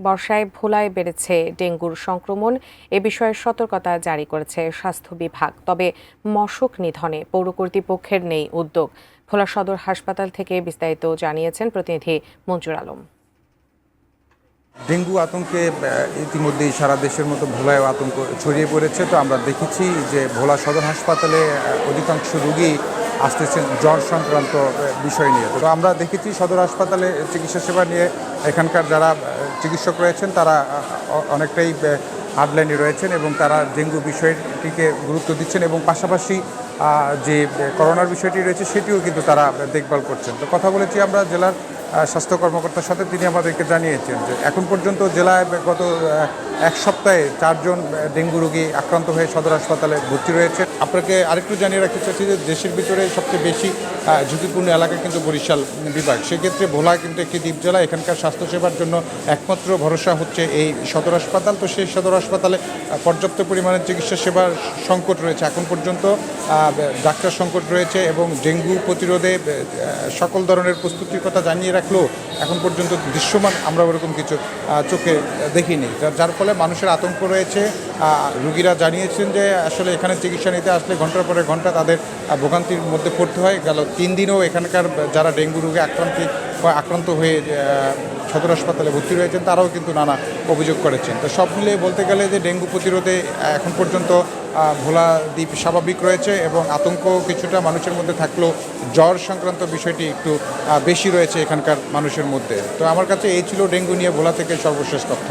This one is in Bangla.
বর্ষায় ভোলায় বেড়েছে ডেঙ্গুর সংক্রমণ। এ বিষয়ে সতর্কতা জারি করেছে স্বাস্থ্য বিভাগ। তবে মশক নিধনে পৌর কর্তৃপক্ষের নেই উদ্যোগ। ভোলা সদর হাসপাতাল থেকে বিস্তারিত জানিয়েছেন প্রতিনিধি মঞ্জুর আলম। ডেঙ্গু আতঙ্কে ইতিমধ্যেই সারা দেশের মতো ভোলায়ও আতঙ্ক ছড়িয়ে পড়েছে। তো আমরা দেখেছি যে ভোলা সদর হাসপাতালে অধিকাংশ রোগী আসতেছেন জ্বর সংক্রান্ত বিষয় নিয়ে। তো আমরা দেখেছি সদর হাসপাতালে চিকিৎসা সেবা নিয়ে এখানকার যারা চিকিৎসক রয়েছেন তারা অনেকটাই হার্ডলাইনে রয়েছেন এবং তারা ডেঙ্গু বিষয়টিকে গুরুত্ব দিচ্ছেন এবং পাশাপাশি যে করোনার বিষয়টি রয়েছে সেটিও কিন্তু তারা দেখভাল করছেন। তো কথা বলেছি আমরা জেলার স্বাস্থ্য কর্মকর্তার সাথে, তিনি আমাদেরকে জানিয়েছেন যে এখন পর্যন্ত জেলায় গত এক সপ্তাহে 4 জন ডেঙ্গু রোগী আক্রান্ত হয়ে সদর হাসপাতালে ভর্তি রয়েছে। আপনাকে আরেকটু জানিয়ে রাখতে চাচ্ছি যে দেশের ভিতরে সবচেয়ে বেশি ঝুঁকিপূর্ণ এলাকা কিন্তু বরিশাল বিভাগ। সেক্ষেত্রে ভোলা কিন্তু একটি দ্বীপ জেলা, এখানকার স্বাস্থ্যসেবার জন্য একমাত্র ভরসা হচ্ছে এই সদর হাসপাতাল। তো সেই সদর হাসপাতালে পর্যাপ্ত পরিমাণে চিকিৎসা সেবার সংকট রয়েছে, এখন পর্যন্ত ডাক্তার সংকট রয়েছে এবং ডেঙ্গু প্রতিরোধে সকল ধরনের প্রস্তুতির কথা জানিয়ে রাখলেও এখন পর্যন্ত দৃশ্যমান আমরা ওরকম কিছু চোখে দেখিনি, যার ফলে মানুষের আতঙ্ক রয়েছে। রোগীরা জানিয়েছেন যে আসলে এখানে চিকিৎসা নিতে আসলে ঘন্টার পরে ঘন্টা তাদের ভোগান্তির মধ্যে পড়তে হয়। গেল 3 দিনও এখানকার যারা ডেঙ্গু রোগে আক্রান্ত হয়ে সদর হাসপাতালে ভর্তি রয়েছেন তারাও কিন্তু নানা অভিযোগ করেছেন। তো সব মিলিয়ে বলতে গেলে যে ডেঙ্গু প্রতিরোধে এখন পর্যন্ত ভোলা দ্বীপ স্বাভাবিক রয়েছে এবং আতঙ্ক কিছুটা মানুষের মধ্যে থাকলেও জ্বর সংক্রান্ত বিষয়টি একটু বেশি রয়েছে এখানকার মানুষের মধ্যে। তো আমার কাছে এই ছিল ডেঙ্গু নিয়ে ভোলা থেকে সর্বশেষ তথ্য।